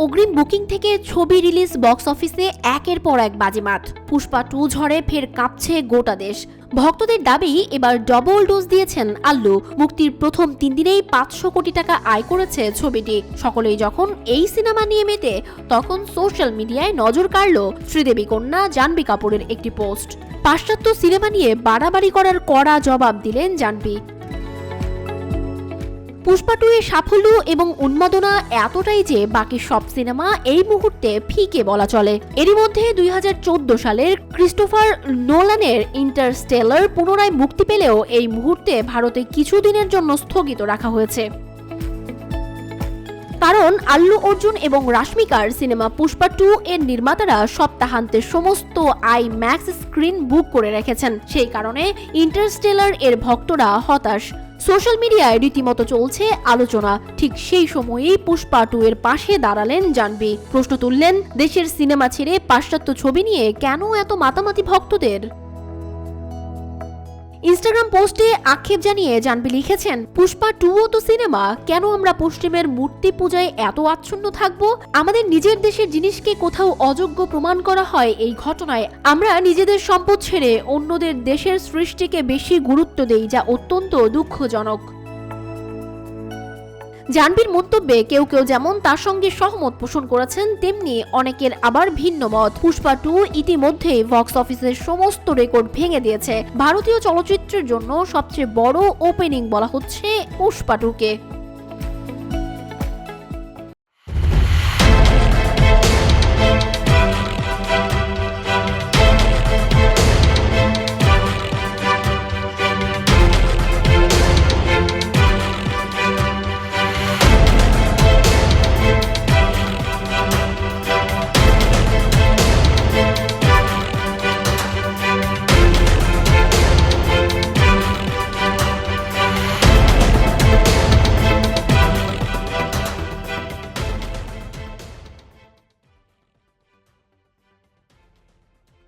অগ্রিম বুকিং থেকে ছবি রিলিজ বক্স অফিসে একের পর এক বাজিমাত। পুষ্পা 2 ঝড়ে ফের কাঁপছে গোটা দেশ। ভক্তদের দাবি এবার ডবল ডোজ দিয়েছেন আল্লু। মুক্তির প্রথম 3 দিনেই 500 কোটি টাকা আয় করেছে ছবিটি। সকলেই যখন এই সিনেমা নিয়ে মেতে, তখন সোশ্যাল মিডিয়ায় নজর কাড়ল শ্রীদেবী কন্যা জাহ্নবী কাপুরের একটি পোস্ট। পাশ্চাত্য সিনেমা নিয়ে বাড়াবাড়ি করার কড়া জবাব দিলেন জাহ্নবী। পুষ্পা 2 এর সাফল্য এবং উন্মাদনা এতটাই যে বাকি সব সিনেমা এই মুহূর্তে ফিকে বলা চলে। এরই মধ্যে 2014 সালের ক্রিস্টোফার নোলানের ইন্টারস্টেলার পুনরায় মুক্তি পেলেও এই মুহূর্তে ভারতে কিছুদিনের জন্য স্থগিত রাখা হয়েছে। কারণ আল্লু অর্জুন এবং রাশমিকার সিনেমা পুষ্পা 2 এর নির্মাতারা সপ্তাহান্তে সমস্ত আইম্যাক্স স্ক্রিন বুক করে রেখেছেন। সেই কারণে ইন্টারস্টেলার এর ভক্তরা হতাশ। সোশ্যাল মিডিয়ায় রীতিমতো চলছে আলোচনা। ঠিক সেই সময়েই পুষ্পা 2 এর পাশে দাঁড়ালেন জাহ্নবী। প্রশ্ন তুললেন, দেশের সিনেমা ছেড়ে পাশ্চাত্য ছবি নিয়ে কেন এত মাতামাতি ভক্তদের? ইনস্টাগ্রাম পোস্টে আক্ষেপ জানিয়ে জাহ্নবী লিখেছেন, পুষ্পা 2ও তো সিনেমা, কেন আমরা পশ্চিমের মূর্তি পূজায় এত আচ্ছন্ন থাকব? আমাদের নিজের দেশের জিনিসকে কোথাও অযোগ্য প্রমাণ করা হয় এই ঘটনায়। আমরা নিজেদের সম্পদ ছেড়ে অন্যদের দেশের সৃষ্টিকে বেশি গুরুত্ব দেই, যা অত্যন্ত দুঃখজনক। জাহ্নবীর মন্তব্যে কেউ কেউ যেমন তার সঙ্গে সহমত পোষণ করেছেন, তেমনি অনেকের আবার ভিন্ন মত। পুষ্পা 2 ইতিমধ্যেই বক্স অফিসের সমস্ত রেকর্ড ভেঙে দিয়েছে। ভারতীয় চলচ্চিত্রের জন্য সবচেয়ে বড় ওপেনিং বলা হচ্ছে পুষ্পা 2 কে।